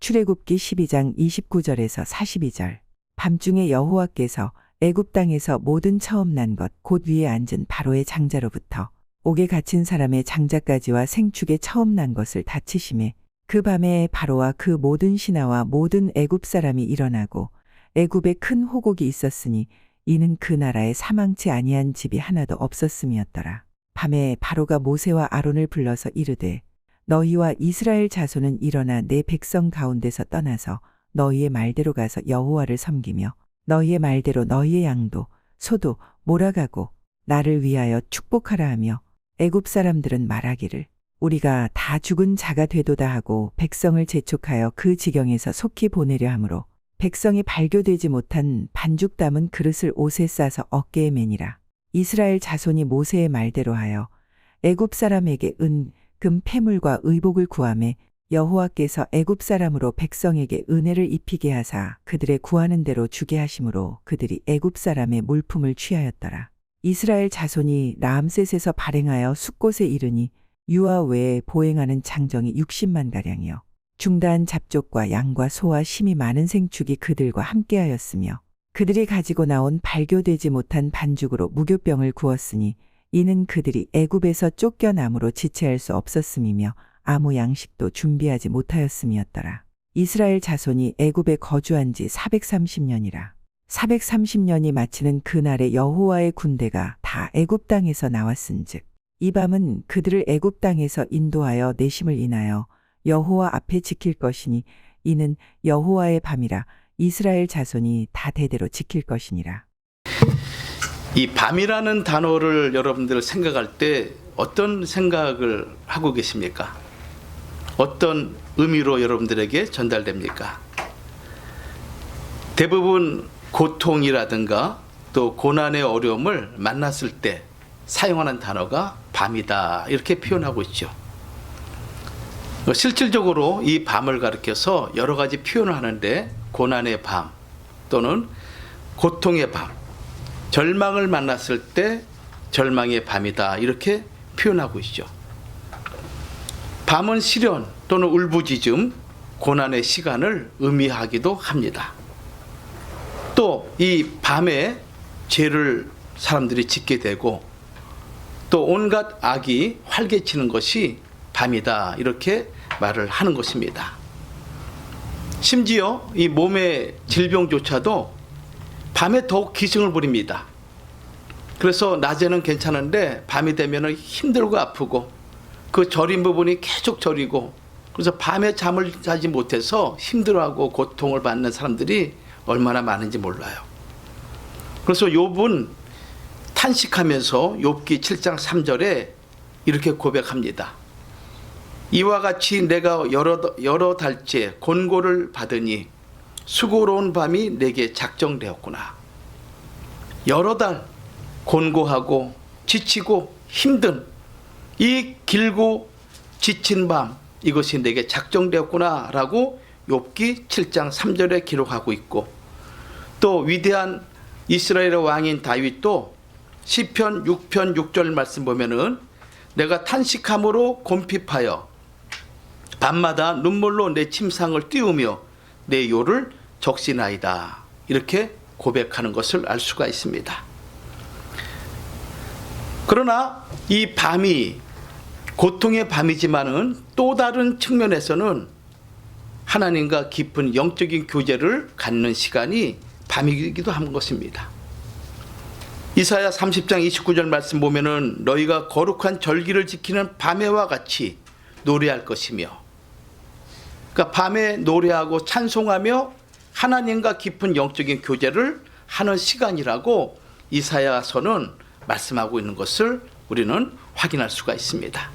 출애굽기 12장 29절에서 42절. 밤중에 여호와께서 애굽 땅에서 모든 처음 난 것 곧 위에 앉은 바로의 장자로부터 옥에 갇힌 사람의 장자까지와 생축의 처음 난 것을 다 치심에 그 밤에 바로와 그 모든 신하와 모든 애굽 사람이 일어나고 애굽에 큰 호곡이 있었으니 이는 그 나라에 사망치 아니한 집이 하나도 없었음이었더라. 밤에 바로가 모세와 아론을 불러서 이르되 너희와 이스라엘 자손은 일어나 내 백성 가운데서 떠나서 너희의 말대로 가서 여호와를 섬기며 너희의 말대로 너희의 양도 소도 몰아가고 나를 위하여 축복하라 하며 애굽 사람들은 말하기를 우리가 다 죽은 자가 되도다 하고 백성을 재촉하여 그 지경에서 속히 보내려 하므로 백성이 발교되지 못한 반죽 담은 그릇을 옷에 싸서 어깨에 매니라. 이스라엘 자손이 모세의 말대로 하여 애굽 사람에게 은, 금, 패물과 의복을 구하매 여호와께서 애굽 사람으로 백성에게 은혜를 입히게 하사 그들의 구하는 대로 주게 하심으로 그들이 애굽 사람의 물품을 취하였더라. 이스라엘 자손이 라암셋에서 발행하여 숫곳에 이르니 유아 외에 보행하는 장정이 60만 가량이요 중다한 잡족과 양과 소와 심이 많은 생축이 그들과 함께하였으며 그들이 가지고 나온 발교되지 못한 반죽으로 무교병을 구웠으니 이는 그들이 애굽에서 쫓겨남으로 지체할 수 없었음이며 아무 양식도 준비하지 못하였음이었더라. 이스라엘 자손이 애굽에 거주한 지 430년이라. 430년이 마치는 그날에 여호와의 군대가 다 애굽 땅에서 나왔은즉 이 밤은 그들을 애굽 땅에서 인도하여 내심을 인하여 여호와 앞에 지킬 것이니 이는 여호와의 밤이라. 이스라엘 자손이 다 대대로 지킬 것이니라. 이 밤이라는 단어를 여러분들 생각할 때 어떤 생각을 하고 계십니까? 어떤 의미로 여러분들에게 전달됩니까? 대부분 고통이라든가 또 고난의 어려움을 만났을 때 사용하는 단어가 밤이다 이렇게 표현하고 있죠. 실질적으로 이 밤을 가리켜서 여러 가지 표현을 하는데 고난의 밤 또는 고통의 밤, 절망을 만났을 때 절망의 밤이다 이렇게 표현하고 있죠. 밤은 시련 또는 울부짖음, 고난의 시간을 의미하기도 합니다. 또 이 밤에 죄를 사람들이 짓게 되고 또 온갖 악이 활개치는 것이 밤이다 이렇게 말을 하는 것입니다. 심지어 이 몸의 질병조차도 밤에 더욱 기승을 부립니다. 그래서 낮에는 괜찮은데 밤이 되면 힘들고 아프고 그 저린 부분이 계속 저리고 그래서 밤에 잠을 자지 못해서 힘들어하고 고통을 받는 사람들이 얼마나 많은지 몰라요. 그래서 욥은 탄식하면서 욥기 7장 3절에 이렇게 고백합니다. 이와 같이 내가 여러 달째 곤고를 받으니 수고로운 밤이 내게 작정되었구나. 여러 달 곤고하고 지치고 힘든 이 길고 지친 밤 이것이 내게 작정되었구나 라고 욥기 7장 3절에 기록하고 있고 또 위대한 이스라엘의 왕인 다윗도 시편 6편 6절 말씀 보면은 내가 탄식함으로 곰핍하여 밤마다 눈물로 내 침상을 띄우며 내 요를 적시나이다 이렇게 고백하는 것을 알 수가 있습니다. 그러나 이 밤이 고통의 밤이지만은 또 다른 측면에서는 하나님과 깊은 영적인 교제를 갖는 시간이 밤이기도 한 것입니다. 이사야 30장 29절 말씀 보면은 너희가 거룩한 절기를 지키는 밤에와 같이 노래할 것이며 그러니까 밤에 노래하고 찬송하며 하나님과 깊은 영적인 교제를 하는 시간이라고 이사야서는 말씀하고 있는 것을 우리는 확인할 수가 있습니다.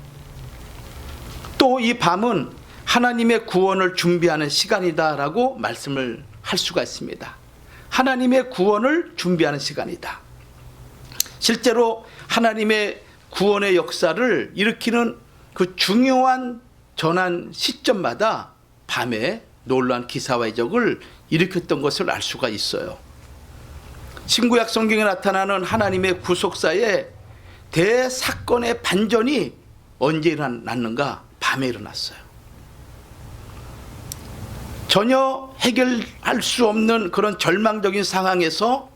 또 이 밤은 하나님의 구원을 준비하는 시간이다라고 말씀을 할 수가 있습니다. 하나님의 구원을 준비하는 시간이다. 실제로 하나님의 구원의 역사를 일으키는 그 중요한 전환 시점마다 밤에 놀라운 기사와 이적을 일으켰던 것을 알 수가 있어요. 신구약 성경에 나타나는 하나님의 구속사의 대사건의 반전이 언제 일어났는가? 밤에 일어났어요. 전혀 해결할 수 없는 그런 절망적인 상황에서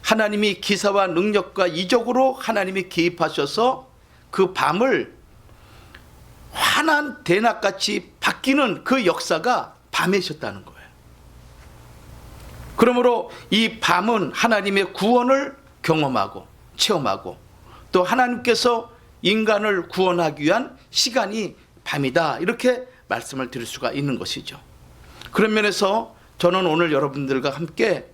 하나님이 기사와 능력과 이적으로 하나님이 개입하셔서 그 밤을 환한 대낮같이 바뀌는 그 역사가 밤에 있었다는 거예요. 그러므로 이 밤은 하나님의 구원을 경험하고 체험하고 또 하나님께서 인간을 구원하기 위한 시간이 밤이다, 이렇게 말씀을 드릴 수가 있는 것이죠. 그런 면에서 저는 오늘 여러분들과 함께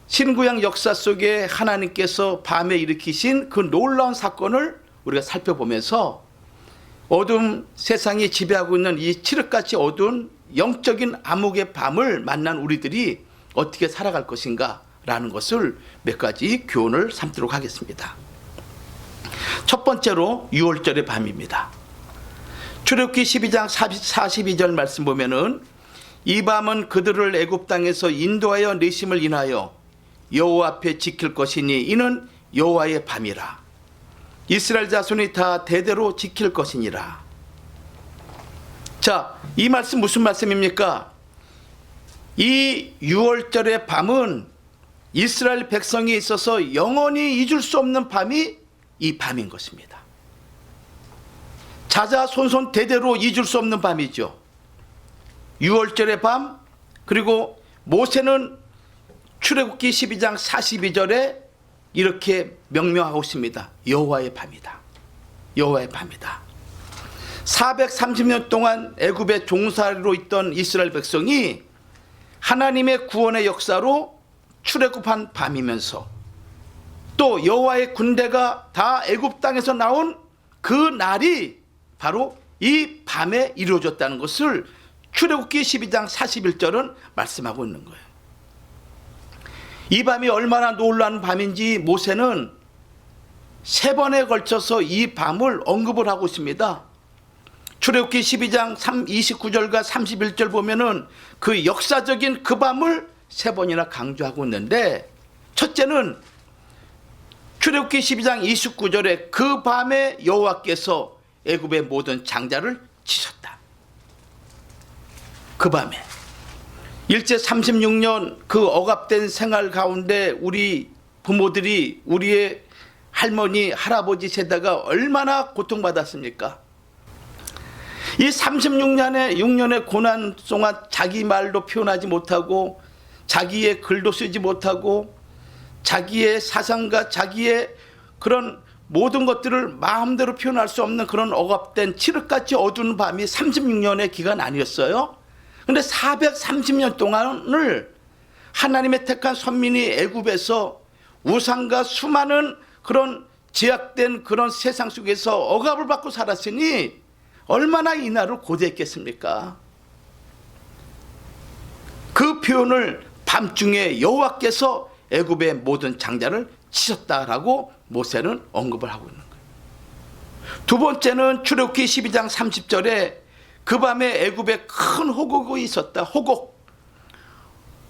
신구약 역사 속에 하나님께서 밤에 일으키신 그 놀라운 사건을 우리가 살펴보면서 어둠 세상이 지배하고 있는 이 칠흑같이 어두운 영적인 암흑의 밤을 만난 우리들이 어떻게 살아갈 것인가 라는 것을 몇 가지 교훈을 삼도록 하겠습니다. 첫 번째로 유월절의 밤입니다. 출애굽기 12장 42절 말씀 보면은 이 밤은 그들을 애굽 땅에서 인도하여 내심을 인하여 여호와 앞에 지킬 것이니 이는 여호와의 밤이라. 이스라엘 자손이 다 대대로 지킬 것이니라. 자, 이 말씀 무슨 말씀입니까? 이 유월절의 밤은 이스라엘 백성이 있어서 영원히 잊을 수 없는 밤이 이 밤인 것입니다. 자자손손 대대로 잊을 수 없는 밤이죠. 유월절의 밤, 그리고 모세는 출애굽기 12장 42절에 이렇게 명명하고 있습니다. 여호와의 밤이다. 여호와의 밤이다. 430년 동안 애굽의 종살이로 있던 이스라엘 백성이 하나님의 구원의 역사로 출애굽한 밤이면서 또 여호와의 군대가 다 애굽 땅에서 나온 그 날이 바로 이 밤에 이루어졌다는 것을 출애굽기 12장 41절은 말씀하고 있는 거예요. 이 밤이 얼마나 놀라운 밤인지 모세는 3번에 걸쳐서 이 밤을 언급을 하고 있습니다. 출애굽기 12장 29절과 31절 보면은 그 역사적인 그 밤을 3번이나 강조하고 있는데, 첫째는 출애굽기 12장 29절에 그 밤에 여호와께서 애굽의 모든 장자를 치셨다. 그 밤에 일제 36년 그 억압된 생활 가운데 우리 부모들이 우리의 할머니 할아버지 세대가 얼마나 고통받았습니까? 이 36년의 고난 동안 자기 말도 표현하지 못하고 자기의 글도 쓰지 못하고 자기의 사상과 자기의 그런 모든 것들을 마음대로 표현할 수 없는 그런 억압된 칠흑같이 어두운 밤이 36년의 기간 아니었어요? 그런데 430년 동안을 하나님의 택한 선민이 애굽에서 우상과 수많은 그런 제약된 그런 세상 속에서 억압을 받고 살았으니 얼마나 이 날을 고대했겠습니까? 그 표현을 밤중에 여호와께서 애굽의 모든 장자를 치셨다라고 모세는 언급을 하고 있는 거예요. 두 번째는 출애굽기 12장 30절에 그 밤에 애굽에 큰 호곡이 있었다. 호곡,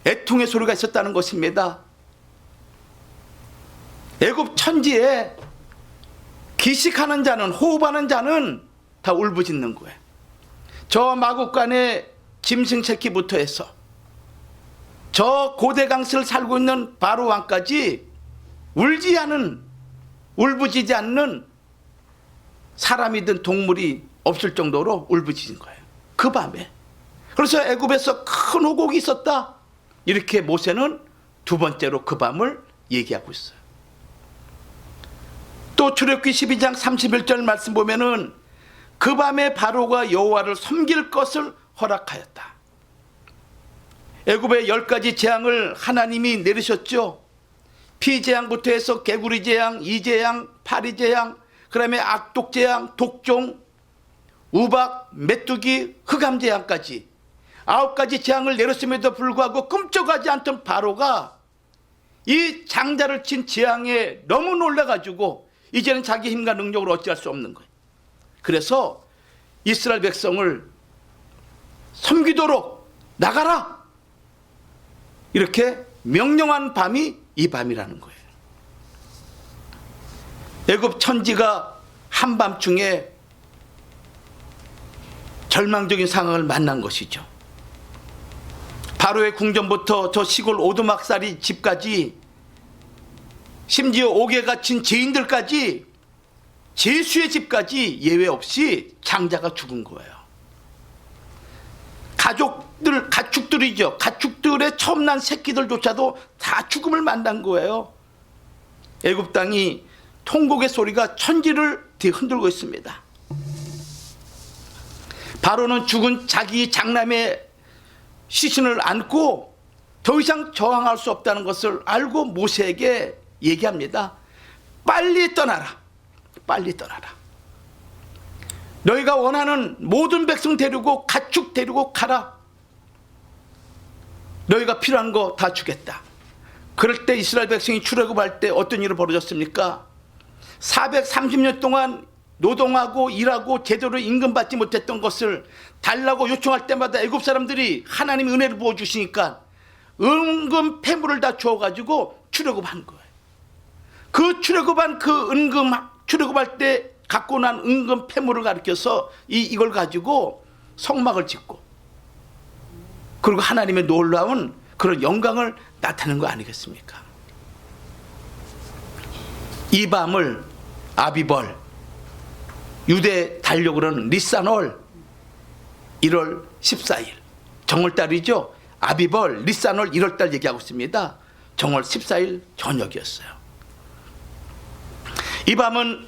애통의 소리가 있었다는 것입니다. 애굽 천지에 기식하는 자는, 호흡하는 자는 다 울부짖는 거예요. 저 마국간의 짐승새끼부터 해서 저 고대강스를 살고 있는 바로 왕까지 울지 않은, 울부짖지 않는 사람이든 동물이 없을 정도로 울부짖은 거예요. 그 밤에. 그래서 애굽에서 큰 호곡이 있었다. 이렇게 모세는 두 번째로 그 밤을 얘기하고 있어요. 또 출애굽기 12장 31절 말씀 보면은 그 밤에 바로가 여호와를 섬길 것을 허락하였다. 애굽의 10가지 재앙을 하나님이 내리셨죠. 피재앙부터 해서 개구리 재앙, 이재앙, 파리 재앙, 그 다음에 악독 재앙, 독종, 우박, 메뚜기, 흑암 재앙까지 9가지 재앙을 내렸음에도 불구하고 끔찍하지 않던 바로가 이 장자를 친 재앙에 너무 놀라가지고 이제는 자기 힘과 능력으로 어찌할 수 없는 거예요. 그래서 이스라엘 백성을 섬기도록 나가라, 이렇게 명령한 밤이 이 밤이라는 거예요. 애굽 천지가 한밤중에 절망적인 상황을 만난 것이죠. 바로의 궁전부터 저 시골 오두막살이 집까지, 심지어 옥에 갇힌 죄인들까지, 제수의 집까지 예외 없이 장자가 죽은 거예요. 가축들이죠. 가축들의 처음 난 새끼들조차도 다 죽음을 만난 거예요. 애굽 땅이 통곡의 소리가 천지를 뒤흔들고 있습니다. 바로는 죽은 자기 장남의 시신을 안고 더 이상 저항할 수 없다는 것을 알고 모세에게 얘기합니다. 빨리 떠나라. 빨리 떠나라. 너희가 원하는 모든 백성 데리고 가축 데리고 가라. 너희가 필요한 거 다 주겠다. 그럴 때 이스라엘 백성이 출애굽할 때 어떤 일이 벌어졌습니까? 430년 동안 노동하고 일하고 제대로 임금 받지 못했던 것을 달라고 요청할 때마다 애굽 사람들이 하나님의 은혜를 부어주시니까 은금 폐물을 다 주어가지고 출애굽한 거예요. 그 출애굽한 그 은금, 출애굽할 때 갖고 난 은금 폐물을 가리켜서 이걸 가지고 성막을 짓고, 그리고 하나님의 놀라운 그런 영광을 나타내는 거 아니겠습니까? 이 밤을 아비벌, 유대 달력으로는 니산월 1월 14일, 정월달이죠. 아비벌, 니산월 1월달 얘기하고 있습니다. 정월 14일 저녁이었어요. 이 밤은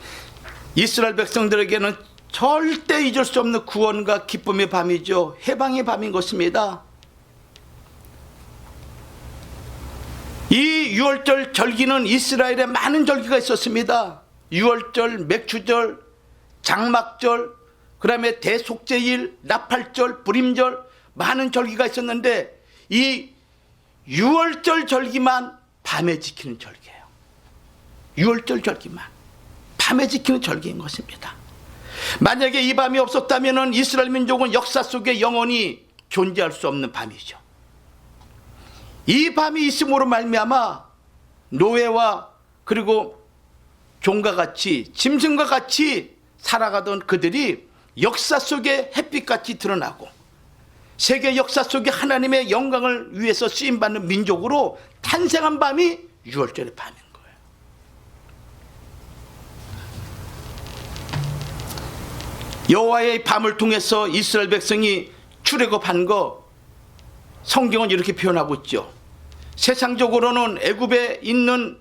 이스라엘 백성들에게는 절대 잊을 수 없는 구원과 기쁨의 밤이죠. 해방의 밤인 것입니다. 이 6월절 절기는 이스라엘에 많은 절기가 있었습니다. 6월절, 맥추절, 장막절, 그 다음에 대속제일, 나팔절, 불임절, 많은 절기가 있었는데 이 6월절 절기만 밤에 지키는 절기예요. 6월절 절기만 밤에 지키는 절기인 것입니다. 만약에 이 밤이 없었다면 이스라엘 민족은 역사 속에 영원히 존재할 수 없는 밤이죠. 이 밤이 있음으로 말미암아 노예와 그리고 종과 같이, 짐승과 같이 살아가던 그들이 역사 속에 햇빛같이 드러나고 세계 역사 속에 하나님의 영광을 위해서 쓰임받는 민족으로 탄생한 밤이 6월절의 밤인 거예요. 여호와의 밤을 통해서 이스라엘 백성이 출애굽한 거 성경은 이렇게 표현하고 있죠. 세상적으로는 애굽에 있는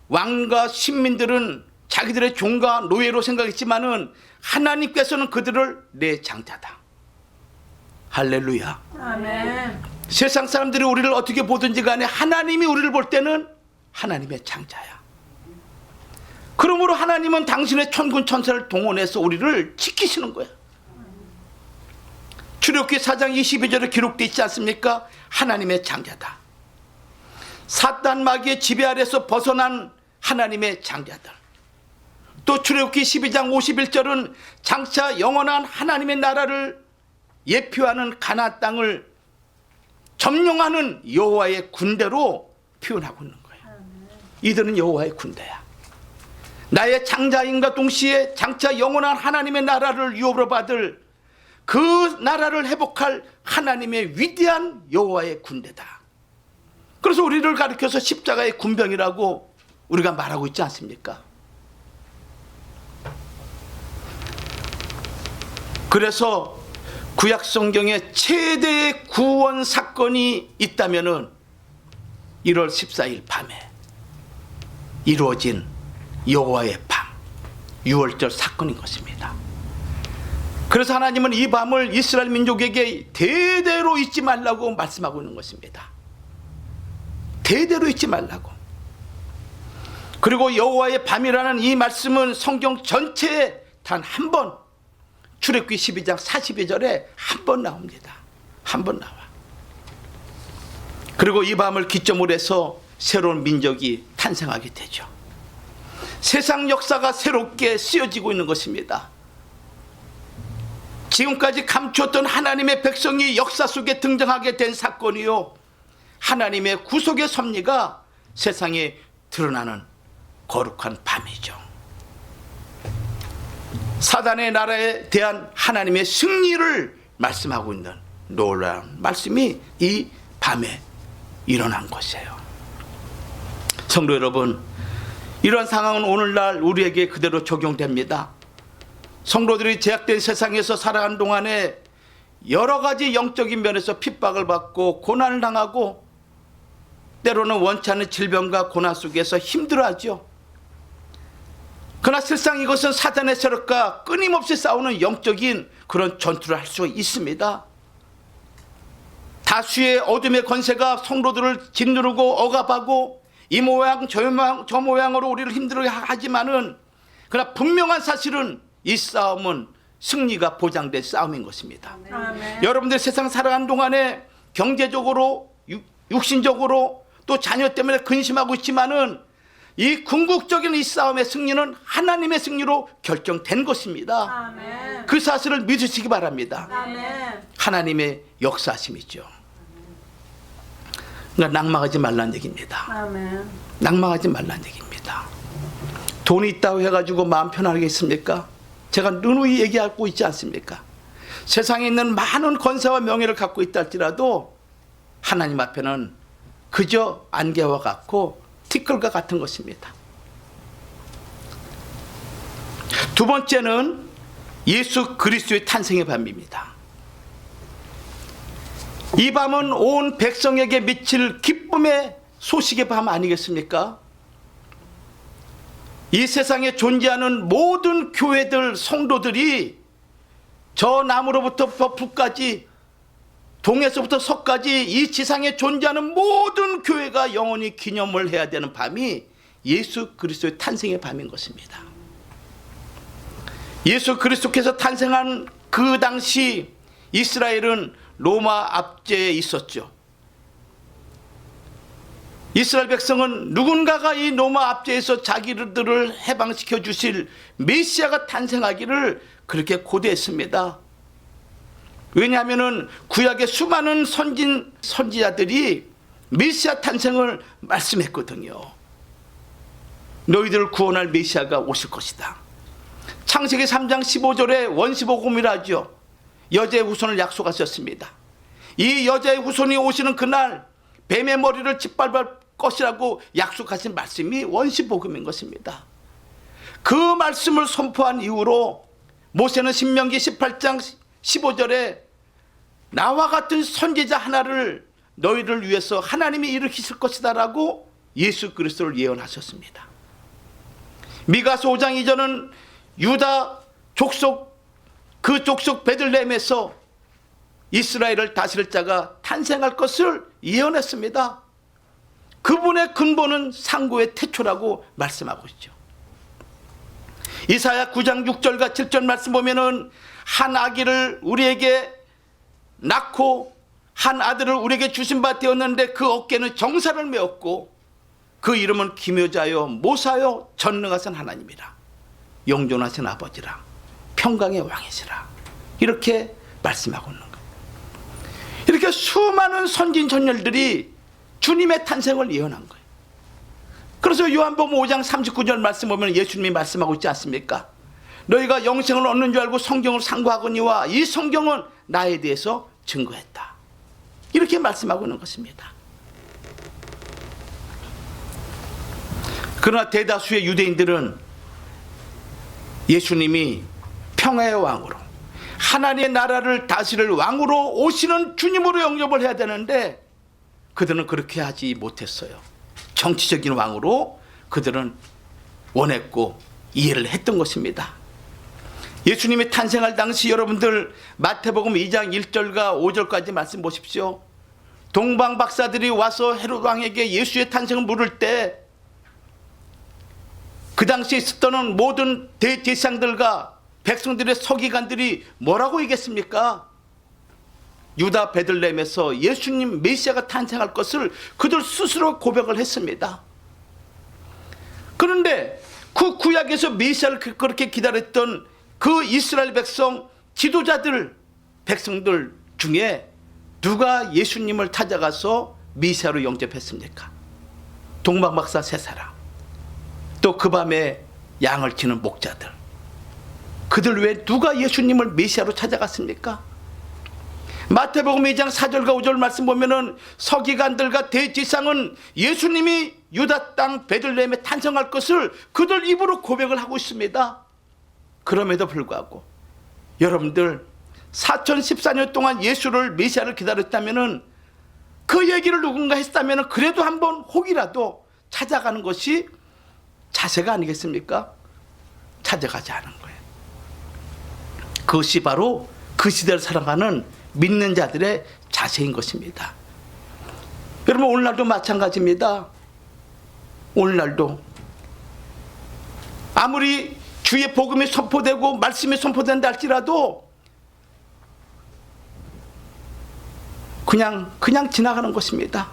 왕과 신민들은 자기들의 종과 노예로 생각했지만은 하나님께서는 그들을 내 장자다. 할렐루야. 아멘. 세상 사람들이 우리를 어떻게 보든지 간에 하나님이 우리를 볼 때는 하나님의 장자야. 그러므로 하나님은 당신의 천군 천사를 동원해서 우리를 지키시는 거야. 출애굽기 4장 22절에 기록되어 있지 않습니까? 하나님의 장자다. 사단 마귀의 지배 아래서 벗어난 하나님의 장자들. 또 출애굽기 12장 51절은 장차 영원한 하나님의 나라를 예표하는 가나안 땅을 점령하는 여호와의 군대로 표현하고 있는 거예요. 이들은 여호와의 군대야. 나의 장자인과 동시에 장차 영원한 하나님의 나라를 유업으로 받을 그 나라를 회복할 하나님의 위대한 여호와의 군대다. 그래서 우리를 가리켜서 십자가의 군병이라고 우리가 말하고 있지 않습니까? 그래서 구약 성경에 최대의 구원 사건이 있다면은 1월 14일 밤에 이루어진 여호와의 밤, 6월절 사건인 것입니다. 그래서 하나님은 이 밤을 이스라엘 민족에게 대대로 잊지 말라고 말씀하고 있는 것입니다. 대대로 잊지 말라고. 그리고 여호와의 밤이라는 이 말씀은 성경 전체에 단 한 번, 출애굽기 12장 42절에 한 번 나옵니다. 한 번 나와. 그리고 이 밤을 기점으로 해서 새로운 민족이 탄생하게 되죠. 세상 역사가 새롭게 쓰여지고 있는 것입니다. 지금까지 감추었던 하나님의 백성이 역사 속에 등장하게 된 사건이요, 하나님의 구속의 섭리가 세상에 드러나는 거룩한 밤이죠. 사단의 나라에 대한 하나님의 승리를 말씀하고 있는 놀라운 말씀이 이 밤에 일어난 것이에요. 성도 여러분, 이러한 상황은 오늘날 우리에게 그대로 적용됩니다. 성도들이 제약된 세상에서 살아가는 동안에 여러 가지 영적인 면에서 핍박을 받고 고난을 당하고 때로는 원치 않는 질병과 고난 속에서 힘들어하죠. 그러나 실상 이것은 사단의 세력과 끊임없이 싸우는 영적인 그런 전투를 할 수 있습니다. 다수의 어둠의 권세가 성도들을 짓누르고 억압하고 이 모양 저 모양으로 우리를 힘들게 하지만은, 그러나 분명한 사실은 이 싸움은 승리가 보장된 싸움인 것입니다. 아멘. 여러분들 세상 살아가는 동안에 경제적으로 육신적으로 또 자녀 때문에 근심하고 있지만은 이 궁극적인 이 싸움의 승리는 하나님의 승리로 결정된 것입니다. 아멘. 그 사실을 믿으시기 바랍니다. 아멘. 하나님의 역사심이죠. 그러니까 낭망하지 말라는 얘기입니다. 아멘. 낭망하지 말라는 얘기입니다. 돈이 있다고 해가지고 마음 편하겠습니까? 제가 누누이 얘기하고 있지 않습니까? 세상에 있는 많은 권세와 명예를 갖고 있다 할지라도 하나님 앞에는 그저 안개와 같고 티끌과 같은 것입니다. 두 번째는 예수 그리스도의 탄생의 밤입니다. 이 밤은 온 백성에게 미칠 기쁨의 소식의 밤 아니겠습니까? 이 세상에 존재하는 모든 교회들, 성도들이 저 남으로부터 북까지, 동에서부터 서까지 이 지상에 존재하는 모든 교회가 영원히 기념을 해야 되는 밤이 예수 그리스도의 탄생의 밤인 것입니다. 예수 그리스도께서 탄생한 그 당시 이스라엘은 로마 압제에 있었죠. 이스라엘 백성은 누군가가 이 로마 압제에서 자기들을 해방시켜 주실 메시아가 탄생하기를 그렇게 고대했습니다. 왜냐하면 구약의 수많은 선지자들이 메시아 탄생을 말씀했거든요. 너희들을 구원할 메시아가 오실 것이다. 창세기 3장 15절에 원시복음이라 하죠. 여자의 후손을 약속하셨습니다. 이 여자의 후손이 오시는 그날 뱀의 머리를 짓밟을 것이라고 약속하신 말씀이 원시복음인 것입니다. 그 말씀을 선포한 이후로 모세는 신명기 18장 15절에 나와 같은 선지자 하나를 너희를 위해서 하나님이 일으키실 것이다 라고 예수 그리스도를 예언하셨습니다. 미가서 5장 2절은 유다 족속, 그 족속 베들레헴에서 이스라엘을 다스릴 자가 탄생할 것을 예언했습니다. 그분의 근본은 상고의 태초라고 말씀하고 있죠. 이사야 9장 6절과 7절 말씀 보면은 한 아기를 우리에게 낳고 한 아들을 우리에게 주신 바 되었는데 그 어깨는 정사를 메었고 그 이름은 기묘자요 모사요 전능하신 하나님이라 영존하신 아버지라 평강의 왕이시라 이렇게 말씀하고 있는 거예요. 이렇게 수많은 선진 선열들이 주님의 탄생을 예언한 거예요. 그래서 요한복음 5장 39절 말씀 보면 예수님이 말씀하고 있지 않습니까? 너희가 영생을 얻는 줄 알고 성경을 상고하거니와 이 성경은 나에 대해서 증거했다. 이렇게 말씀하고 있는 것입니다. 그러나 대다수의 유대인들은 예수님이 평화의 왕으로 하나님의 나라를 다스릴 왕으로 오시는 주님으로 영접을 해야 되는데 그들은 그렇게 하지 못했어요. 정치적인 왕으로 그들은 원했고 이해를 했던 것입니다. 예수님이 탄생할 당시 여러분들 마태복음 2장 1절과 5절까지 말씀 보십시오. 동방 박사들이 와서 헤롯 왕에게 예수의 탄생을 물을 때 그 당시에 있었던 모든 대제사장들과 백성들의 서기관들이 뭐라고 얘기했습니까? 유다 베들레헴에서 예수님 메시아가 탄생할 것을 그들 스스로 고백을 했습니다. 그런데 그 구약에서 메시아를 그렇게 기다렸던 그 이스라엘 백성 지도자들 백성들 중에 누가 예수님을 찾아가서 메시아로 영접했습니까? 동방박사 세 사람, 또 그 밤에 양을 치는 목자들, 그들 외에 누가 예수님을 메시아로 찾아갔습니까? 마태복음 2장 4절과 5절 말씀 보면은 서기관들과 대제사장은 예수님이 유다 땅 베들레헴에 탄생할 것을 그들 입으로 고백을 하고 있습니다. 그럼에도 불구하고 여러분들 4014년 동안 예수를 메시아를 기다렸다면은 그 얘기를 누군가 했다면은 그래도 한번 혹이라도 찾아가는 것이 자세가 아니겠습니까? 찾아가지 않은 거예요. 그것이 바로 그 시대를 살아가는 믿는 자들의 자세인 것입니다. 여러분 오늘날도 마찬가지입니다. 오늘날도 아무리 주의 복음이 선포되고 말씀이 선포된다 할지라도 그냥 지나가는 것입니다.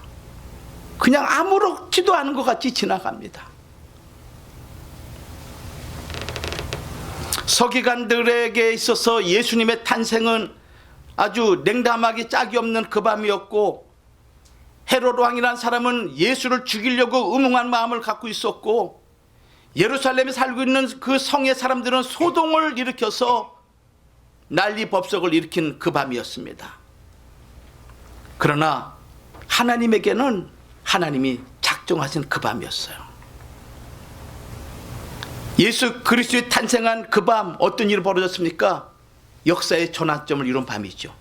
그냥 아무렇지도 않은 것 같이 지나갑니다. 서기관들에게 있어서 예수님의 탄생은 아주 냉담하기 짝이 없는 그 밤이었고, 헤롯 왕이라는 사람은 예수를 죽이려고 음흉한 마음을 갖고 있었고, 예루살렘에 살고 있는 그 성의 사람들은 소동을 일으켜서 난리 법석을 일으킨 그 밤이었습니다. 그러나 하나님에게는 하나님이 작정하신 그 밤이었어요. 예수 그리스도의 탄생한 그 밤 어떤 일이 벌어졌습니까? 역사의 전환점을 이룬 밤이죠.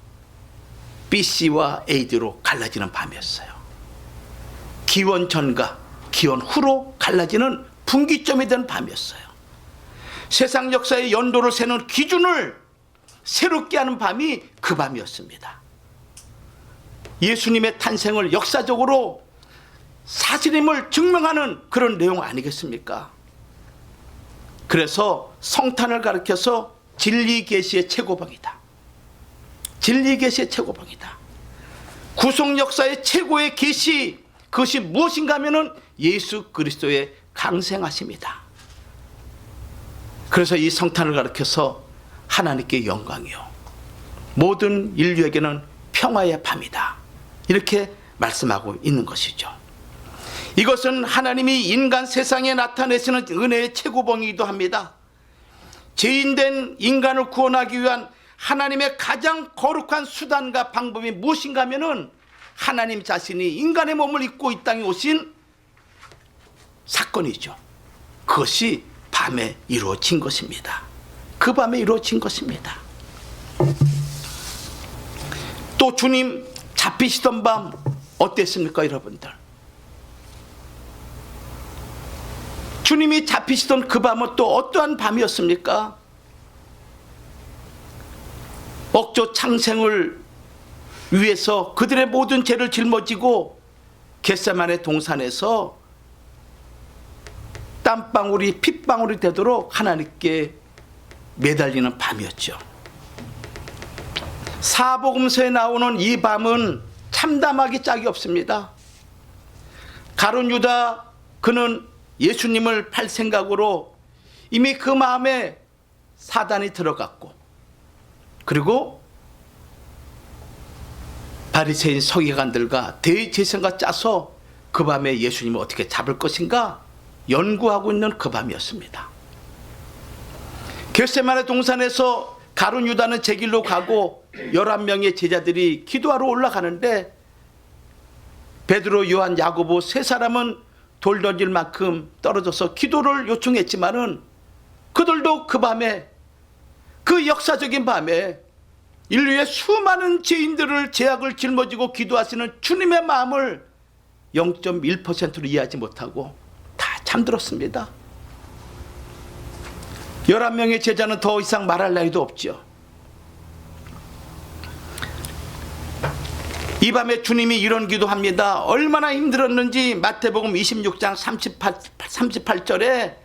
BC와 AD로 갈라지는 밤이었어요. 기원 전과 기원 후로 갈라지는 분기점이 된 밤이었어요. 세상 역사의 연도를 세는 기준을 새롭게 하는 밤이 그 밤이었습니다. 예수님의 탄생을 역사적으로 사실임을 증명하는 그런 내용 아니겠습니까? 그래서 성탄을 가리켜서 진리 계시의 최고봉이다. 진리 계시의 최고봉이다. 구속 역사의 최고의 계시, 그것이 무엇인가 하면은 예수 그리스도의 강생하심이다. 그래서 이 성탄을 가리켜서 하나님께 영광이요, 모든 인류에게는 평화의 밤이다, 이렇게 말씀하고 있는 것이죠. 이것은 하나님이 인간 세상에 나타내시는 은혜의 최고봉이기도 합니다. 죄인된 인간을 구원하기 위한 하나님의 가장 거룩한 수단과 방법이 무엇인가 하면은 하나님 자신이 인간의 몸을 입고 이 땅에 오신 사건이죠. 그것이 밤에 이루어진 것입니다. 그 밤에 이루어진 것입니다. 또 주님 잡히시던 밤 어땠습니까, 여러분들? 주님이 잡히시던 그 밤은 또 어떠한 밤이었습니까? 억조 창생을 위해서 그들의 모든 죄를 짊어지고 겟세마네 동산에서 땀방울이 핏방울이 되도록 하나님께 매달리는 밤이었죠. 사복음서에 나오는 이 밤은 참담하기 짝이 없습니다. 가룟 유다, 그는 예수님을 팔 생각으로 이미 그 마음에 사단이 들어갔고, 그리고 바리새인 서기관들과 대제사장과 짜서 그 밤에 예수님을 어떻게 잡을 것인가 연구하고 있는 그 밤이었습니다. 겟세마네 동산에서 가룟 유다는 제 길로 가고 11명의 제자들이 기도하러 올라가는데 베드로, 요한, 야고보 세 사람은 돌 던질 만큼 떨어져서 기도를 요청했지만은 그들도 그 밤에, 그 역사적인 밤에 인류의 수많은 죄인들을, 죄악을 짊어지고 기도하시는 주님의 마음을 0.1%로 이해하지 못하고 다 잠들었습니다. 11명의 제자는 더 이상 말할 나위도 없죠. 이 밤에 주님이 이런 기도합니다. 얼마나 힘들었는지 마태복음 26장 38절에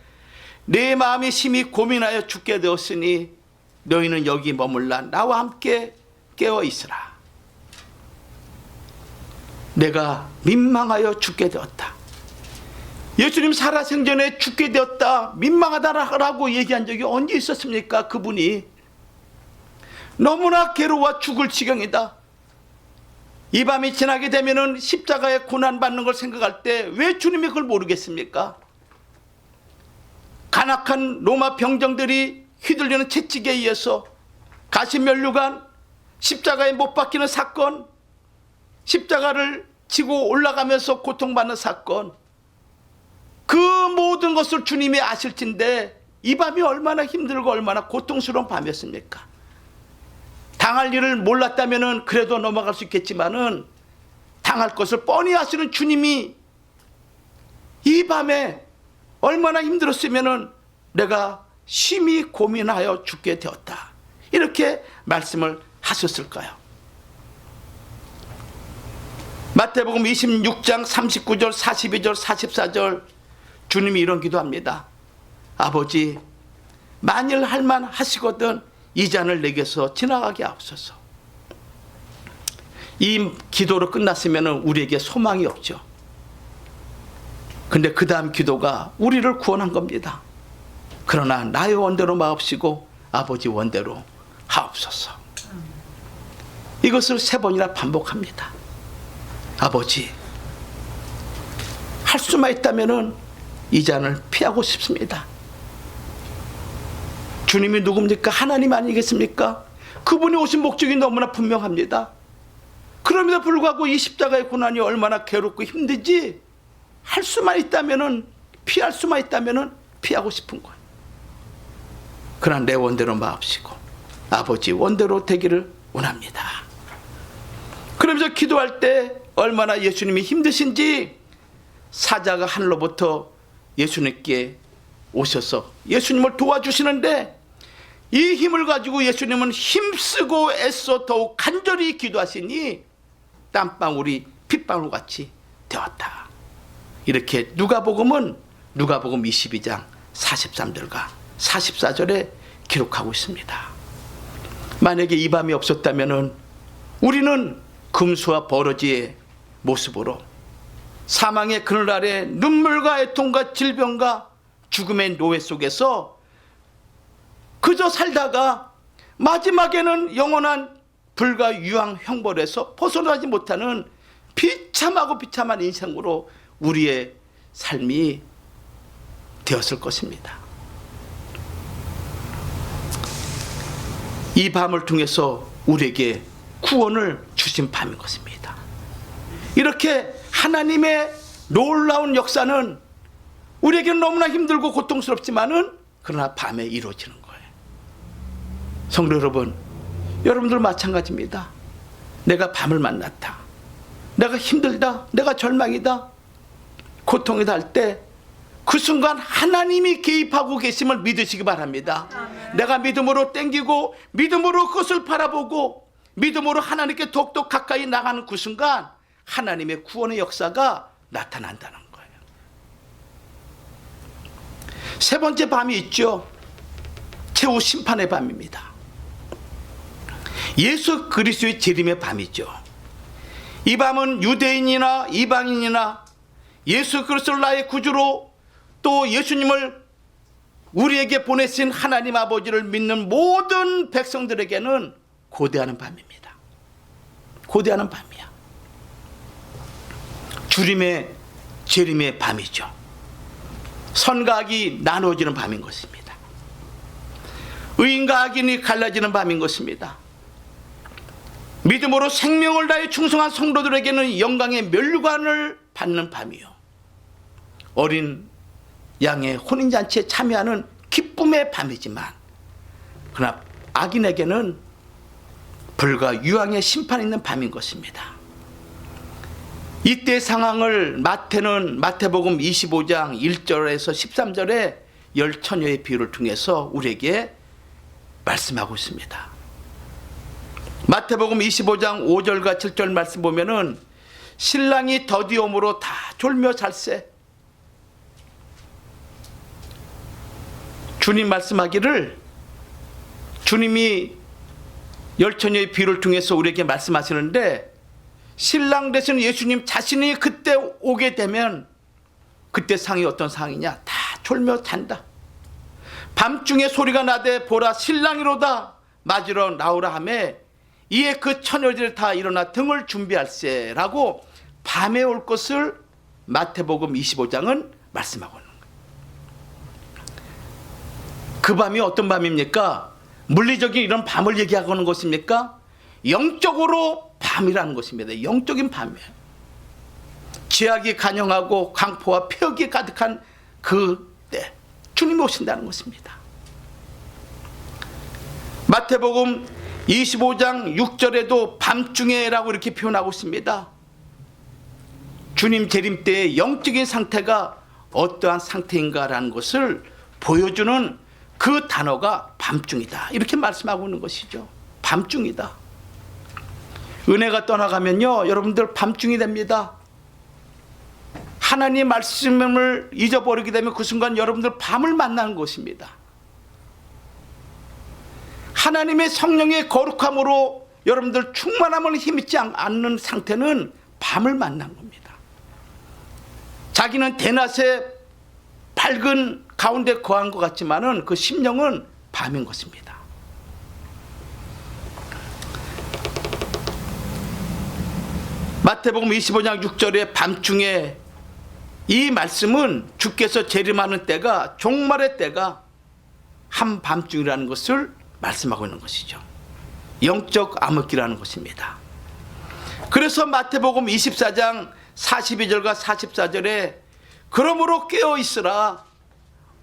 내 마음이 심히 고민하여 죽게 되었으니 너희는 여기 머물라 나와 함께 깨어 있으라. 내가 민망하여 죽게 되었다. 예수님 살아생전에 죽게 되었다, 민망하다라고 얘기한 적이 언제 있었습니까? 그분이 너무나 괴로워 죽을 지경이다. 이 밤이 지나게 되면은 십자가에 고난받는 걸 생각할 때 왜 주님이 그걸 모르겠습니까? 간악한 로마 병정들이 휘둘리는 채찍에 의해서 가시면류관, 십자가에 못 박히는 사건, 십자가를 지고 올라가면서 고통받는 사건, 그 모든 것을 주님이 아실진데 이 밤이 얼마나 힘들고 얼마나 고통스러운 밤이었습니까? 당할 일을 몰랐다면 그래도 넘어갈 수 있겠지만은 당할 것을 뻔히 아시는 주님이 이 밤에 얼마나 힘들었으면은 내가 심히 고민하여 죽게 되었다, 이렇게 말씀을 하셨을까요? 마태복음 26장 39절, 42절, 44절 주님이 이런 기도합니다. 아버지, 만일 할만 하시거든 이 잔을 내게서 지나가게 하옵소서. 이 기도로 끝났으면 우리에게 소망이 없죠. 근데 그 다음 기도가 우리를 구원한 겁니다. 그러나 나의 원대로 마옵시고 아버지 원대로 하옵소서. 이것을 3번이나 반복합니다. 아버지, 할 수만 있다면 이 잔을 피하고 싶습니다. 주님이 누굽니까? 하나님 아니겠습니까? 그분이 오신 목적이 너무나 분명합니다. 그럼에도 불구하고 이 십자가의 고난이 얼마나 괴롭고 힘든지 할 수만 있다면, 피할 수만 있다면 피하고 싶은 거예요. 그러나 내 원대로 마옵시고 아버지 원대로 되기를 원합니다. 그러면서 기도할 때 얼마나 예수님이 힘드신지 사자가 하늘로부터 예수님께 오셔서 예수님을 도와주시는데, 이 힘을 가지고 예수님은 힘쓰고 애써 더욱 간절히 기도하시니 땀방울이 핏방울 같이 되었다. 이렇게 누가복음 22장 43절과 44절에 기록하고 있습니다. 만약에 이 밤이 없었다면 우리는 금수와 버러지의 모습으로 사망의 그늘 아래 눈물과 애통과 질병과 죽음의 노예 속에서 그저 살다가 마지막에는 영원한 불과 유황 형벌에서 벗어나지 못하는 비참하고 비참한 인생으로 우리의 삶이 되었을 것입니다. 이 밤을 통해서 우리에게 구원을 주신 밤인 것입니다. 이렇게 하나님의 놀라운 역사는 우리에게는 너무나 힘들고 고통스럽지만은 그러나 밤에 이루어지는 거예요. 성도 여러분, 여러분들 마찬가지입니다. 내가 밤을 만났다, 내가 힘들다, 내가 절망이다, 고통이다 할 때 그 순간 하나님이 개입하고 계심을 믿으시기 바랍니다. 내가 믿음으로 땡기고 믿음으로 그것을 바라보고 믿음으로 하나님께 더욱더 가까이 나가는 그 순간 하나님의 구원의 역사가 나타난다는 거예요. 3번째 밤이 있죠. 최후 심판의 밤입니다. 예수 그리스도의 재림의 밤이죠. 이 밤은 유대인이나 이방인이나 예수 그리스도를 나의 구주로 또 예수님을 우리에게 보내신 하나님 아버지를 믿는 모든 백성들에게는 고대하는 밤입니다. 고대하는 밤이야. 주님의 재림의 밤이죠. 선과 악이 나누어지는 밤인 것입니다. 의인과 악인이 갈라지는 밤인 것입니다. 믿음으로 생명을 다해 충성한 성도들에게는 영광의 면류관을 받는 밤이요, 어린 양의 혼인잔치에 참여하는 기쁨의 밤이지만 그러나 악인에게는 불과 유황의 심판이 있는 밤인 것입니다. 이때 상황을 마태복음 25장 1절에서 13절에 10처녀의 비유를 통해서 우리에게 말씀하고 있습니다. 마태복음 25장 5절과 7절 말씀 보면은 신랑이 더디옴으로 다 졸며 잘세. 주님 말씀하기를, 주님이 10처녀의 비유를 통해서 우리에게 말씀하시는데, 신랑 되시는 예수님 자신이 그때 오게 되면 그때 상이 어떤 상이냐? 다 졸며 잔다. 밤중에 소리가 나되 보라 신랑이로다, 맞으러 나오라 하매 이에 그 처녀들이 다 일어나 등을 준비할세라고 밤에 올 것을 마태복음 25장은 말씀하고 있는 거예요. 그 밤이 어떤 밤입니까? 물리적인 이런 밤을 얘기하고 있는 것입니까? 영적으로 밤이라는 것입니다. 영적인 밤이에요. 죄악이 간영하고 강포와 폐역이 가득한 그때 주님이 오신다는 것입니다. 마태복음 25장 6절에도 밤중에라고 이렇게 표현하고 있습니다. 주님 재림 때의 영적인 상태가 어떠한 상태인가라는 것을 보여주는 그 단어가 밤중이다, 이렇게 말씀하고 있는 것이죠. 밤중이다. 은혜가 떠나가면요, 여러분들 밤중이 됩니다. 하나님의 말씀을 잊어버리게 되면 그 순간 여러분들 밤을 만나는 것입니다. 하나님의 성령의 거룩함으로 여러분들 충만함을 힘있지 않는 상태는 밤을 만난 겁니다. 자기는 대낮에 밝은 가운데 거한 것 같지만은 그 심령은 밤인 것입니다. 마태복음 25장 6절에 밤중에, 이 말씀은 주께서 재림하는 때가, 종말의 때가 한밤중이라는 것을 말씀하고 있는 것이죠. 영적 암흑기라는 것입니다. 그래서 마태복음 24장 42절과 44절에 그러므로 깨어 있으라,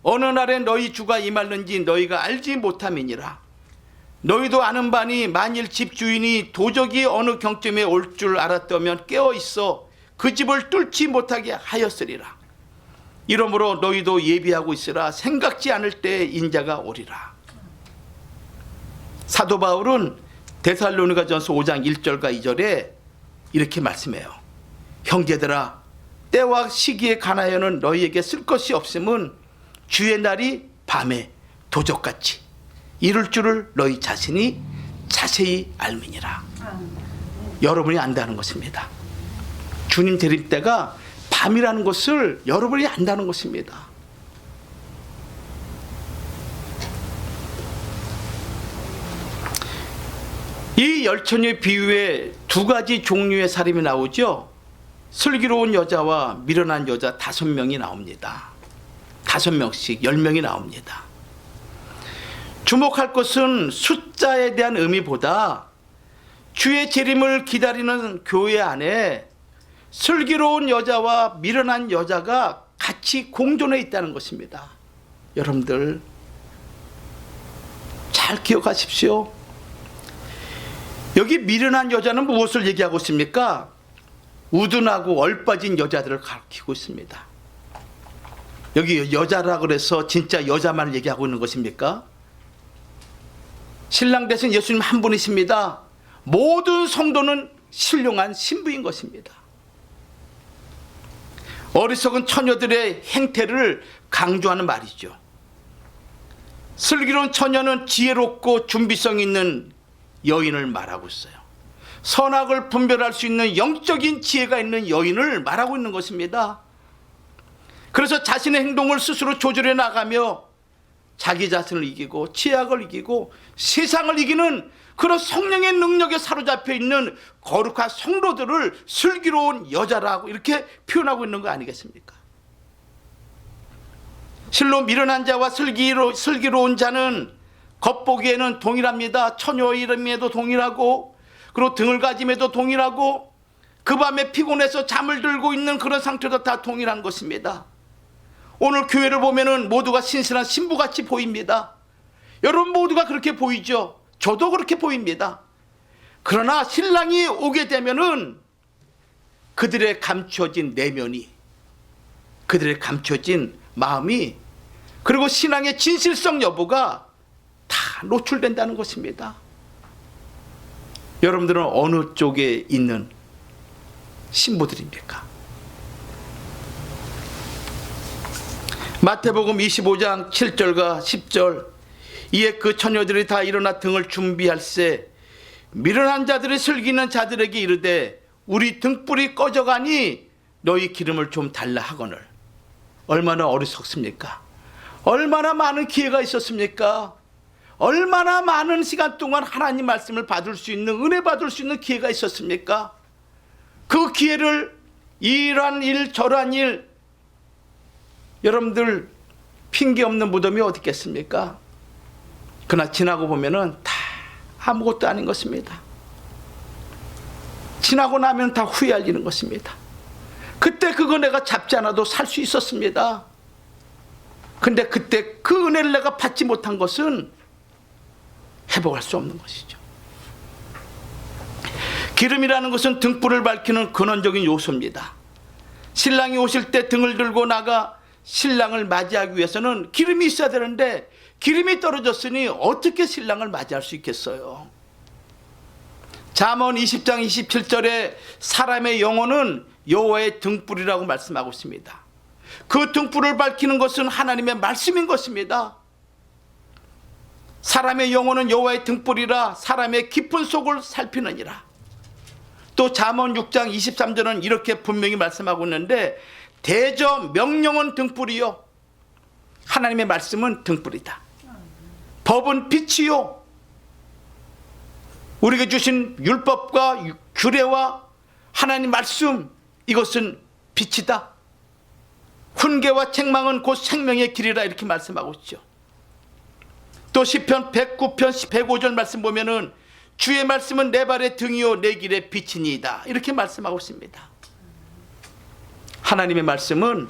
어느 날에 너희 주가 임할는지 너희가 알지 못함이니라. 너희도 아는 바니 만일 집주인이 도적이 어느 경점에 올 줄 알았다면 깨어 있어 그 집을 뚫지 못하게 하였으리라. 이러므로 너희도 예비하고 있으라. 생각지 않을 때에 인자가 오리라. 사도 바울은 데살로니가전서 5장 1절과 2절에 이렇게 말씀해요. 형제들아, 때와 시기에 관하여는 너희에게 쓸 것이 없음은 주의 날이 밤에 도적같이 이룰 줄을 너희 자신이 자세히 알미니라. 여러분이 안다는 것입니다. 주님 재림 때가 밤이라는 것을 여러분이 안다는 것입니다. 이 열처녀의 비유에 두 가지 종류의 사람이 나오죠. 슬기로운 여자와 미련한 여자 5명이 나옵니다. 5명씩 10명이 나옵니다. 주목할 것은 숫자에 대한 의미보다 주의 재림을 기다리는 교회 안에 슬기로운 여자와 미련한 여자가 같이 공존해 있다는 것입니다. 여러분들 잘 기억하십시오. 여기 미련한 여자는 무엇을 얘기하고 있습니까? 우둔하고 얼빠진 여자들을 가리키고 있습니다. 여기 여자라 그래서 진짜 여자만을 얘기하고 있는 것입니까? 신랑 대신 예수님 한 분이십니다. 모든 성도는 신령한 신부인 것입니다. 어리석은 처녀들의 행태를 강조하는 말이죠. 슬기로운 처녀는 지혜롭고 준비성 있는 여인을 말하고 있어요. 선악을 분별할 수 있는 영적인 지혜가 있는 여인을 말하고 있는 것입니다. 그래서 자신의 행동을 스스로 조절해 나가며 자기 자신을 이기고 죄악을 이기고 세상을 이기는 그런 성령의 능력에 사로잡혀 있는 거룩한 성도들을 슬기로운 여자라고 이렇게 표현하고 있는 거 아니겠습니까? 실로 미련한 자와 슬기로운 자는 겉보기에는 동일합니다. 처녀 이름에도 동일하고, 그리고 등을 가짐에도 동일하고, 그 밤에 피곤해서 잠을 들고 있는 그런 상태도 다 동일한 것입니다. 오늘 교회를 보면은 모두가 신실한 신부같이 보입니다. 여러분 모두가 그렇게 보이죠? 저도 그렇게 보입니다. 그러나 신랑이 오게 되면은 그들의 감춰진 내면이, 그들의 감춰진 마음이, 그리고 신앙의 진실성 여부가 다 노출된다는 것입니다. 여러분들은 어느 쪽에 있는 신부들입니까? 마태복음 25장 7절과 10절, 이에 그 처녀들이 다 일어나 등을 준비할세 미련한 자들이 슬기는 자들에게 이르되 우리 등불이 꺼져가니 너희 기름을 좀 달라 하거늘. 얼마나 어리석습니까? 얼마나 많은 기회가 있었습니까? 얼마나 많은 시간 동안 하나님 말씀을 받을 수 있는, 은혜 받을 수 있는 기회가 있었습니까? 그 기회를 이러한 일 저러한 일, 여러분들 핑계 없는 무덤이 어디 있겠습니까? 그러나 지나고 보면은 다 아무것도 아닌 것입니다. 지나고 나면 다 후회할 일인 것입니다. 그때 그거 내가 잡지 않아도 살 수 있었습니다. 근데 그때 그 은혜를 내가 받지 못한 것은 회복할 수 없는 것이죠. 기름이라는 것은 등불을 밝히는 근원적인 요소입니다. 신랑이 오실 때 등을 들고 나가 신랑을 맞이하기 위해서는 기름이 있어야 되는데 기름이 떨어졌으니 어떻게 신랑을 맞이할 수 있겠어요? 잠언 20장 27절에 사람의 영혼은 여호와의 등불이라고 말씀하고 있습니다. 그 등불을 밝히는 것은 하나님의 말씀인 것입니다. 사람의 영혼은 여호와의 등불이라 사람의 깊은 속을 살피느니라. 또 잠언 6장 23절은 이렇게 분명히 말씀하고 있는데 대저 명령은 등불이요 하나님의 말씀은 등불이다. 법은 빛이요 우리에게 주신 율법과 규례와 하나님 말씀 이것은 빛이다. 훈계와 책망은 곧 생명의 길이라 이렇게 말씀하고 있죠. 또 시편 109편 105절 말씀 보면은 주의 말씀은 내 발의 등이요 내 길의 빛이니이다 이렇게 말씀하고 있습니다. 하나님의 말씀은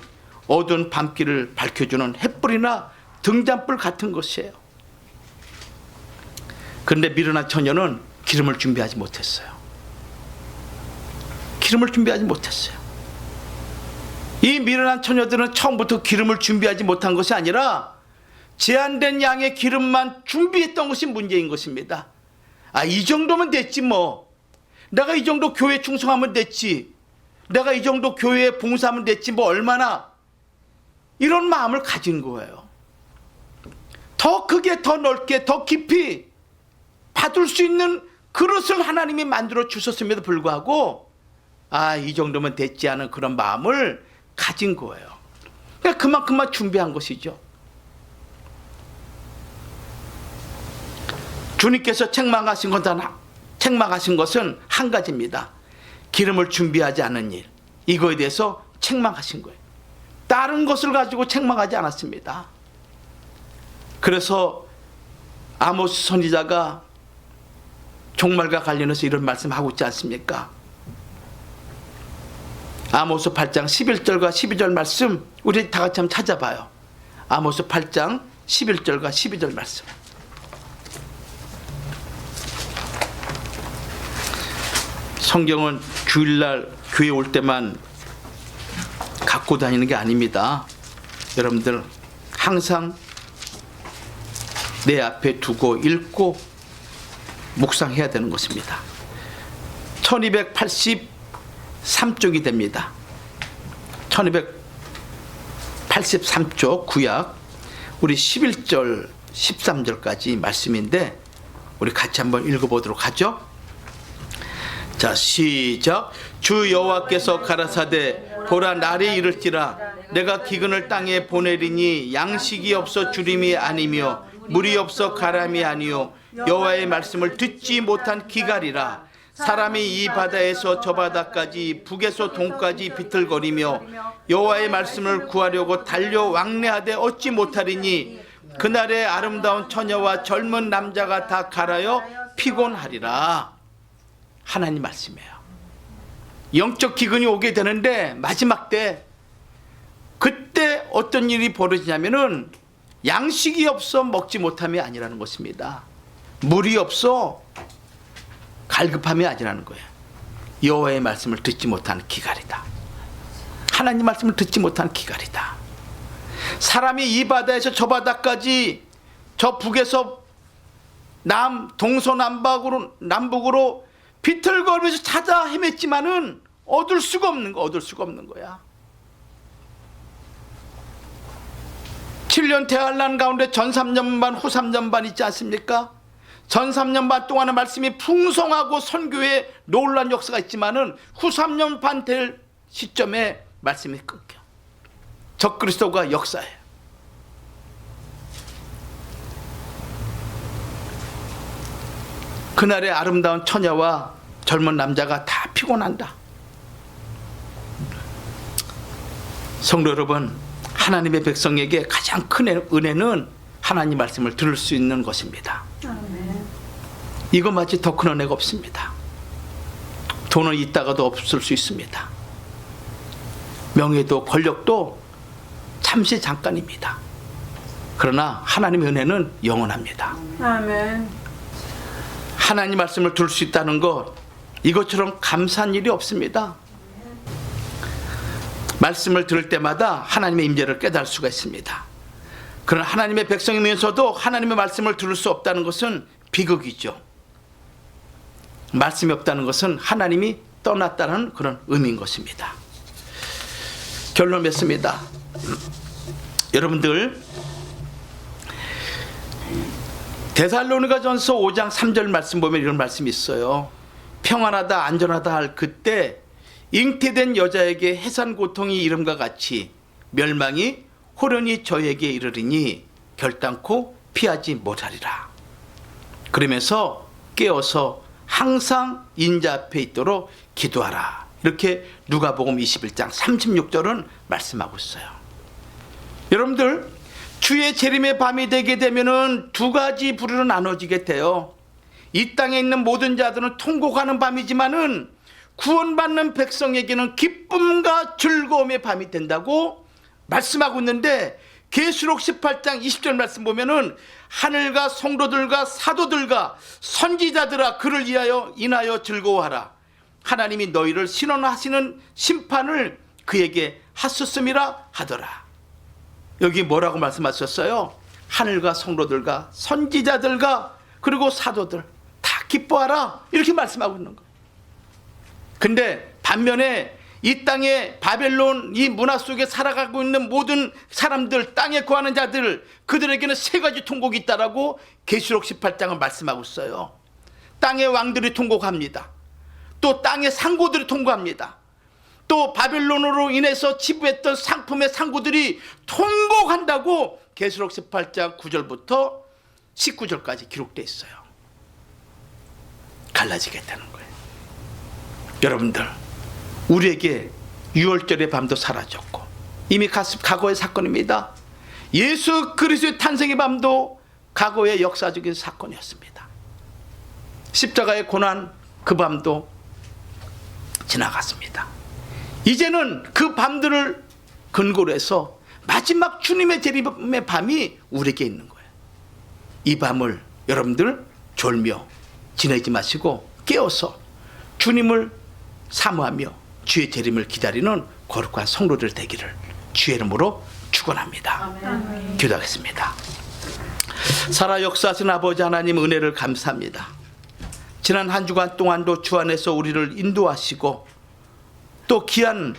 어두운 밤길을 밝혀주는 햇불이나 등잔불 같은 것이에요. 그런데 미련한 처녀는 기름을 준비하지 못했어요. 기름을 준비하지 못했어요. 이 미련한 처녀들은 처음부터 기름을 준비하지 못한 것이 아니라 제한된 양의 기름만 준비했던 것이 문제인 것입니다. 이 정도면 됐지 뭐. 내가 이 정도 교회 충성하면 됐지. 내가 이 정도 교회에 봉사하면 됐지 뭐 얼마나. 이런 마음을 가진 거예요. 더 크게 더 넓게 더 깊이 받을 수 있는 그릇을 하나님이 만들어 주셨음에도 불구하고 이 정도면 됐지 않은 그런 마음을 가진 거예요. 그러니까 그만큼만 준비한 것이죠. 주님께서 책망하신 것은 한 가지입니다. 기름을 준비하지 않은 일. 이거에 대해서 책망하신 거예요. 다른 것을 가지고 책망하지 않았습니다. 그래서 아모스 선지자가 종말과 관련해서 이런 말씀하고 있지 않습니까? 아모스 8장 11절과 12절 말씀 우리 다 같이 한번 찾아봐요. 아모스 8장 11절과 12절 말씀. 성경은 주일날 교회 올 때만 갖고 다니는 게 아닙니다. 여러분들 항상 내 앞에 두고 읽고 묵상해야 되는 것입니다. 1283쪽이 됩니다. 1283쪽 구약 우리 11절 13절까지 말씀인데 우리 같이 한번 읽어보도록 하죠. 자, 시작. 주 여호와께서 가라사대 보라 날이 이를지라 내가 기근을 땅에 보내리니 양식이 없어 주림이 아니며 물이 없어 가람이 아니요 여호와의 말씀을 듣지 못한 기갈이라. 사람이 이 바다에서 저 바다까지 북에서 동까지 비틀거리며 여호와의 말씀을 구하려고 달려 왕래하되 얻지 못하리니 그날에 아름다운 처녀와 젊은 남자가 다 갈아여 피곤하리라. 하나님 말씀이에요. 영적 기근이 오게 되는데 마지막 때 그때 어떤 일이 벌어지냐면은 양식이 없어 먹지 못함이 아니라는 것입니다. 물이 없어 갈급함이 아니라는 거예요. 여호와의 말씀을 듣지 못하는 기갈이다. 하나님 말씀을 듣지 못하는 기갈이다. 사람이 이 바다에서 저 바다까지 저 북에서 남북으로 비틀거리면서 찾아 헤맸지만은 얻을 수가 없는 거야. 7년 대환란 가운데 전 3년 반 후 3년 반 있지 않습니까? 전 3년 반 동안의 말씀이 풍성하고 선교에 놀라운 역사가 있지만은 후 3년 반 될 시점에 말씀이 끊겨. 적그리스도가 역사예요. 그날의 아름다운 처녀와 젊은 남자가 다 피곤한다. 성도 여러분, 하나님의 백성에게 가장 큰 은혜는 하나님 말씀을 들을 수 있는 것입니다. 이거 마치 더 큰 은혜가 없습니다. 돈은 있다가도 없을 수 있습니다. 명예도 권력도 잠시 잠깐입니다. 그러나 하나님의 은혜는 영원합니다. 아멘. 하나님 말씀을 들을 수 있다는 것, 이것처럼 감사한 일이 없습니다. 말씀을 들을 때마다 하나님의 임재를 깨달을 수가 있습니다. 그러나 하나님의 백성이면서도 하나님의 말씀을 들을 수 없다는 것은 비극이죠. 말씀이 없다는 것은 하나님이 떠났다는 그런 의미인 것입니다. 결론 맺습니다. 여러분들, 데살로니가전서 5장 3절 말씀 보면 이런 말씀이 있어요. 평안하다 안전하다 할 그때 잉태된 여자에게 해산 고통이 이름과 같이 멸망이 호련히 저에게 이르리니 결단코 피하지 못하리라. 그러면서 깨어서 항상 인자 앞에 있도록 기도하라. 이렇게 누가복음 21장 36절은 말씀하고 있어요. 여러분들, 주의 재림의 밤이 되게 되면은 두 가지 부류로 나눠지게 돼요. 이 땅에 있는 모든 자들은 통곡하는 밤이지만은 구원받는 백성에게는 기쁨과 즐거움의 밤이 된다고 말씀하고 있는데, 계시록 18장 20절 말씀 보면은 하늘과 성도들과 사도들과 선지자들아 그를 인하여 즐거워하라. 하나님이 너희를 신원하시는 심판을 그에게 하셨음이라 하더라. 여기 뭐라고 말씀하셨어요? 하늘과 성도들과 선지자들과 그리고 사도들 다 기뻐하라, 이렇게 말씀하고 있는 거예요. 근데 반면에 이 땅에 바벨론 이 문화 속에 살아가고 있는 모든 사람들, 땅에 거하는 자들, 그들에게는 세 가지 통곡이 있다라고 계시록 18장은 말씀하고 있어요. 땅의 왕들이 통곡합니다. 또 땅의 상고들이 통곡합니다. 또 바벨론으로 인해서 지배했던 상품의 상고들이 통곡한다고 계시록 18장 9절부터 19절까지 기록되어 있어요. 갈라지게 되는 거예요. 여러분들, 우리에게 6월절의 밤도 사라졌고 이미 과거의 사건입니다. 예수 그리스도의 탄생의 밤도 과거의 역사적인 사건이었습니다. 십자가의 고난 그 밤도 지나갔습니다. 이제는 그 밤들을 근거로 해서 마지막 주님의 재림의 밤이 우리에게 있는 거예요. 이 밤을 여러분들 졸며 지내지 마시고 깨어서 주님을 사모하며 주의 재림을 기다리는 거룩한 성도들 되기를 주의 이름으로 축원합니다. 아멘. 기도하겠습니다. 살아 역사하신 아버지 하나님, 은혜를 감사합니다. 지난 한 주간 동안도 주 안에서 우리를 인도하시고 또 귀한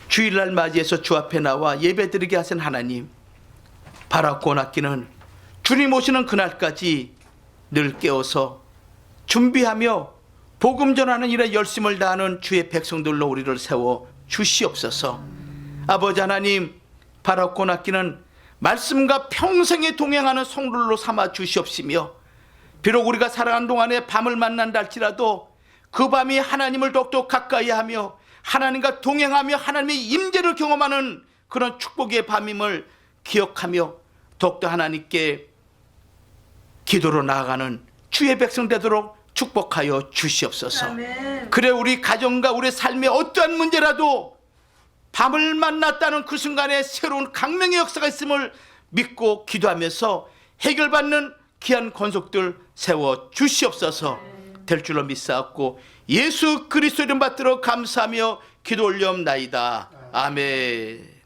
주일날 맞이해서 주 앞에 나와 예배드리게 하신 하나님, 바라고 낚이는 주님 오시는 그날까지 늘 깨어서 준비하며 복음 전하는 일에 열심을 다하는 주의 백성들로 우리를 세워 주시옵소서. 아버지 하나님, 바라고 낚이는 말씀과 평생에 동행하는 성도로 삼아 주시옵시며, 비록 우리가 살아가는 동안에 밤을 만난다 할지라도 그 밤이 하나님을 더욱더 가까이 하며 하나님과 동행하며 하나님의 임재를 경험하는 그런 축복의 밤임을 기억하며 더욱더 하나님께 기도로 나아가는 주의 백성 되도록 축복하여 주시옵소서. 아멘. 그래, 우리 가정과 우리 삶의 어떠한 문제라도 밤을 만났다는 그 순간에 새로운 강명의 역사가 있음을 믿고 기도하면서 해결받는 귀한 권속들 세워 주시옵소서. 될 줄로 믿사옵고 예수 그리스도 이름 받들어 감사하며 기도 올리옵나이다. 아멘.